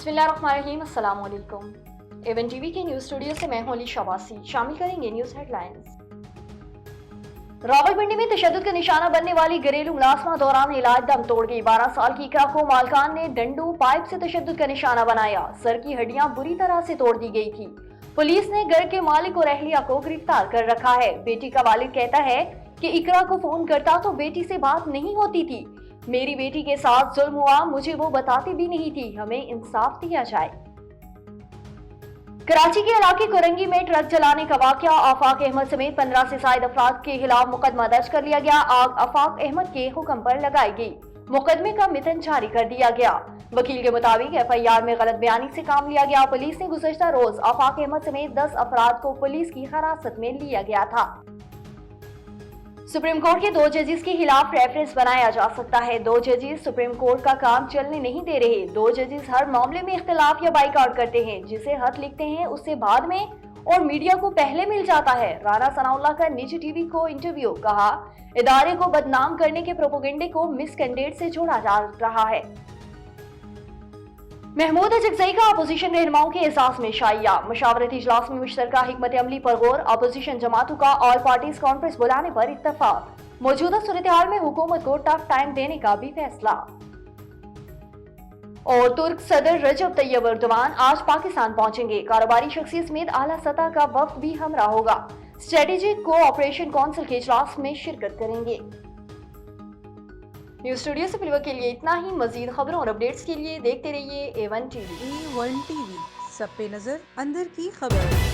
बिस्मिल्लाहिर्रहमानिर्रहीम, अस्सलाम वालेकुम। एवन टीवी के न्यूज स्टूडियो से मैं हूं अली शबासी। शामिल करेंगे न्यूज हेडलाइंस। रावलपिंडी में तशद्दुद का निशाना बनने वाली घरेलू मुलाजमा दौरान इलाज दम तोड़ गई। 12 साल की इकरा को मालकान ने डंडू पाइप से तशद्दुद का निशाना बनाया। सर की हड्डियां बुरी तरह से तोड़ दी गई थी। पुलिस ने घर के मालिक और अहलिया को गिरफ्तार कर रखा है। बेटी का वालिद कहता है कि इकरा को फोन करता तो बेटी से बात नहीं होती थी। मेरी बेटी के साथ जुल्म हुआ, मुझे वो बताती भी नहीं थी। हमें इंसाफ दिया जाए। कराची के इलाके कुरंगी में ट्रक जलाने का वाकया। आफाक अहमद समेत 15 से ज्यादा अफराद के खिलाफ मुकदमा दर्ज कर लिया गया। आग आफाक अहमद के हुक्म पर लगाई गई। मुकदमे का मितन जारी कर दिया गया। वकील के मुताबिक FIR में गलत बयानी से काम लिया गया। पुलिस ने गुज़श्ता रोज आफाक अहमद समेत 10 अफराद को पुलिस की हिरासत में लिया गया था। सुप्रीम कोर्ट के 2 जजेस के खिलाफ रेफरेंस बनाया जा सकता है। 2 जजेस सुप्रीम कोर्ट का काम चलने नहीं दे रहे। 2 जजेस हर मामले में इख्तिलाफ या बाइकआउट करते हैं। जिसे खत लिखते हैं उससे बाद में और मीडिया को पहले मिल जाता है। राना सनाउल्लाह का निजी टीवी को इंटरव्यू। कहा, इदारे को बदनाम करने के प्रोपोगेंडे को मिस कैंडिडेट से जोड़ा जा रहा है। महमूद अजगज़ई का अपोजिशन रहनुमाओं के एहसास में शाइया। मशावरती इजलास में मुश्तरका हिकमत अमली पर गौर। अपोजिशन जमातों का ऑल पार्टीज कॉन्फ्रेंस बुलाने पर इत्तफाक। मौजूदा सूरत-ए-हाल में हुकूमत को टफ टाइम देने का भी फैसला। और तुर्क सदर रजब तैयब एर्दोगान आज पाकिस्तान पहुंचेंगे। कारोबारी शख्सियत समेत आला सतह का वफ्द भी हमरा होगा। स्ट्रेटेजिक कोऑपरेशन काउंसिल के इजलास में शिरकत करेंगे। न्यूज स्टूडियो से फिलहाल के लिए इतना ही। मजीद खबरों और अपडेट्स के लिए देखते रहिए A1 TV। A1 TV, सब पे नजर, अंदर की खबर।